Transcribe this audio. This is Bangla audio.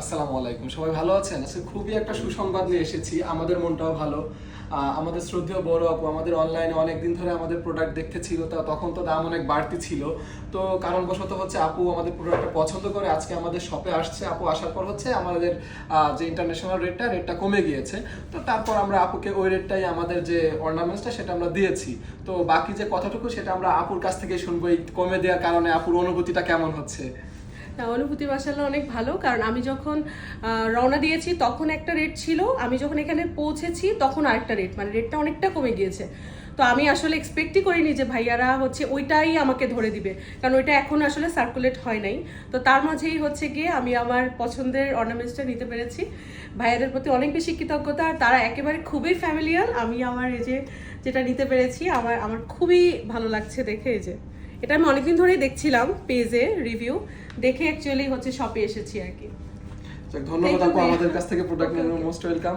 আসসালামু আলাইকুম, সবাই ভালো আছেন? আজকে খুবই একটা সুসংবাদ নিয়ে এসেছি। আমাদের মনটাও ভালো। আমাদের শ্রদ্ধেয় বড় আপু আমাদের অনলাইনে অনেকদিন ধরে আমাদের প্রোডাক্ট দেখতে ছিল, তখন তো দাম অনেক বাড়তি ছিল। তো কারণবশত হচ্ছে আপু আমাদের প্রোডাক্টটা পছন্দ করে আজকে আমাদের শপে আসছে। আপু আসার পর হচ্ছে আমাদের যে ইন্টারন্যাশনাল রেটটা কমে গিয়েছে। তো তারপর আমরা আপুকে ওই রেটটাই আমাদের যে অর্নামেন্টসটা সেটা আমরা দিয়েছি। তো বাকি যে কথাটুকু সেটা আমরা আপুর কাছ থেকে শুনবো, এই কমে দেওয়ার কারণে আপুর অনুভূতিটা কেমন হচ্ছে। না, অনুভূতি মাসাল্লাহ অনেক ভালো। কারণ আমি যখন রওনা দিয়েছি তখন একটা রেট ছিল, আমি যখন এখানে পৌঁছেছি তখন আরেকটা রেট, মানে রেটটা অনেকটা কমে গিয়েছে। তো আমি আসলে এক্সপেক্টই করিনি যে ভাইয়ারা হচ্ছে ওইটাই আমাকে ধরে দিবে, কারণ ওইটা এখন আসলে সার্কুলেট হয় নাই। তো তার মাঝেই হচ্ছে গিয়ে আমি আমার পছন্দের অর্নামেন্টসটা নিতে পেরেছি। ভাইয়াদের প্রতি অনেক বেশি কৃতজ্ঞতা, আর তারা একেবারে খুবই ফ্যামিলিয়ার। আমি আমার এই যে যেটা নিতে পেরেছি, আমার আমার খুবই ভালো লাগছে দেখে। এই যে এটা আমি অনেকদিন ধরেই দেখছিলাম পেজে রিভিউ দেখে, অ্যাকচুয়ালি হচ্ছে শপে এসেছি আর কি। যাক, ধন্যবাদ Thank you, আপু, ভাইয়া। আমাদের কাছ থেকে প্রোডাক্ট Okay, নেওয়ার okay. Most welcome.